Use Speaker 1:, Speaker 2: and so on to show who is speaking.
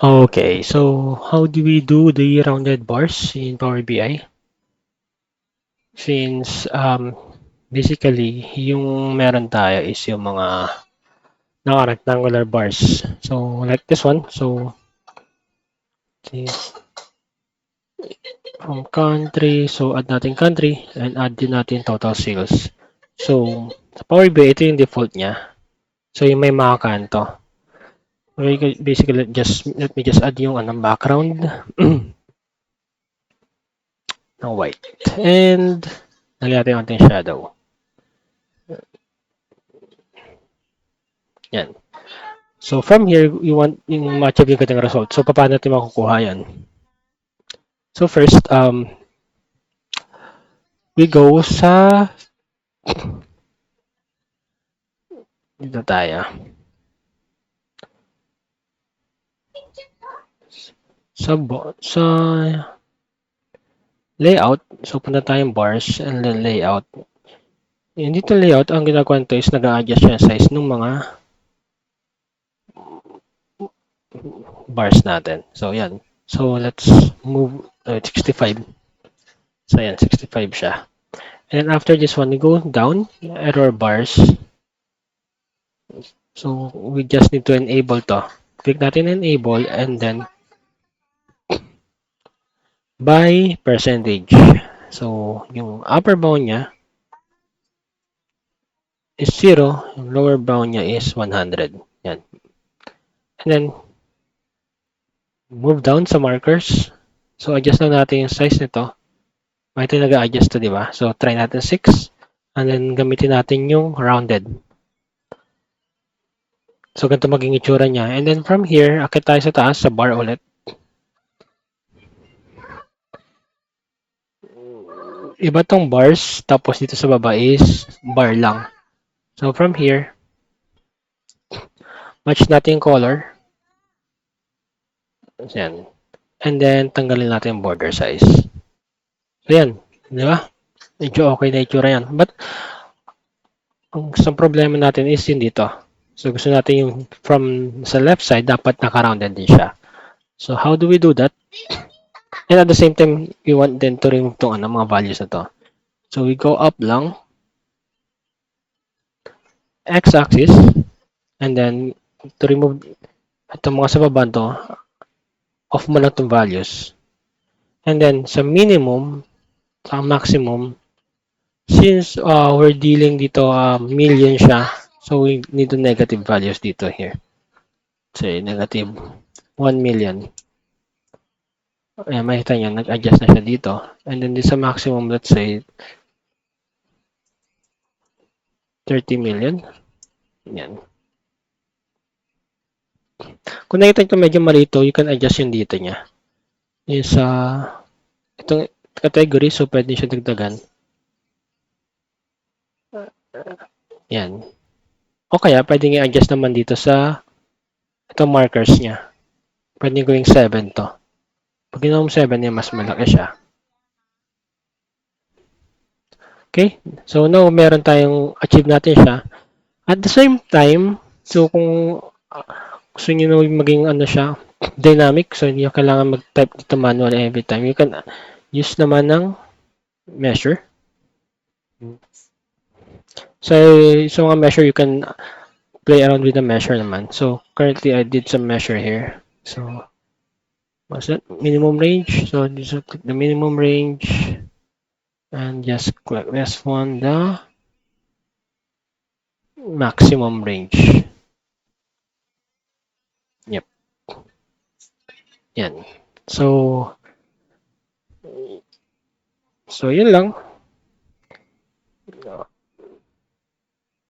Speaker 1: Okay, so how do we do the rounded bars in Power BI? Since basically yung meron tayo is yung mga naka-rectangular bars. So like this one. So from country, so add natin country and add din natin total sales. So sa Power BI, ito yung default niya. So yung may mga kanto. Basically, just let me just add yung background ng white. And nalagyan natin yung shadow. Yan. So from here, you want yung ma-achieve yung kanyang result. So paano natin makukuha yan? So first, we go dito tayo. Sa layout, so punta tayong bars and then layout. Yung dito layout, ang ginagawa nito is nag-a-adjust yung size ng mga bars natin. So yan. So let's move 65. So yan, 65 siya. And then after this one, we go down, error bars. So we just need to enable to. Click natin enable and then by percentage. So yung upper bound niya is 0, yung lower bound niya is 100. Yan. And then move down sa markers. So adjust lang natin yung size nito. Ito yung nag-adjust to, di ba? So try natin 6 and then gamitin natin yung rounded. So ganito maging itsura niya. And then from here, akit tayo sa taas, sa bar ulit. Iba tong bars, tapos dito sa baba is bar lang. So from here, match natin yung color. Yan. And then tanggalin natin yung border size. So yan, di ba? Medyo okay na itsura yan. But ang isang problema natin is yun dito. So gusto natin yung from sa left side, dapat naka-rounded din siya. So how do we do that? And at the same time, we want then to remove itong mga values na to. So we go up lang, x-axis, and then to remove itong mga sa baba to, off mo lang itong values. And then sa minimum, sa maximum, since we're dealing dito million siya, so we need to negative values dito here. Say negative 1 million. Ayan, makita niyo, nag-adjust na siya dito. And then sa maximum, let's say 30 million. Yan. Kung nakita nyo medyo malito, you can adjust yung dito niya. Yung sa itong category, so pwede siya dagdagan. Yan. O kaya, pwede nga adjust naman dito sa itong markers niya. Pwede gawing 7 to. Pag ginawa mo 7 niya, mas malaki siya. Okay? So now, meron tayong achieve natin siya. At the same time, so kung gusto niyo maging siya, dynamic, so hindi kailangan mag-type dito manual every time. You can use naman ng measure. So, mga measure, you can play around with the measure naman. So, currently, I did some measure here. So, what's that? Minimum range. So, just click the minimum range. And just click this one, the maximum range. Yep. Yan. So, yun lang.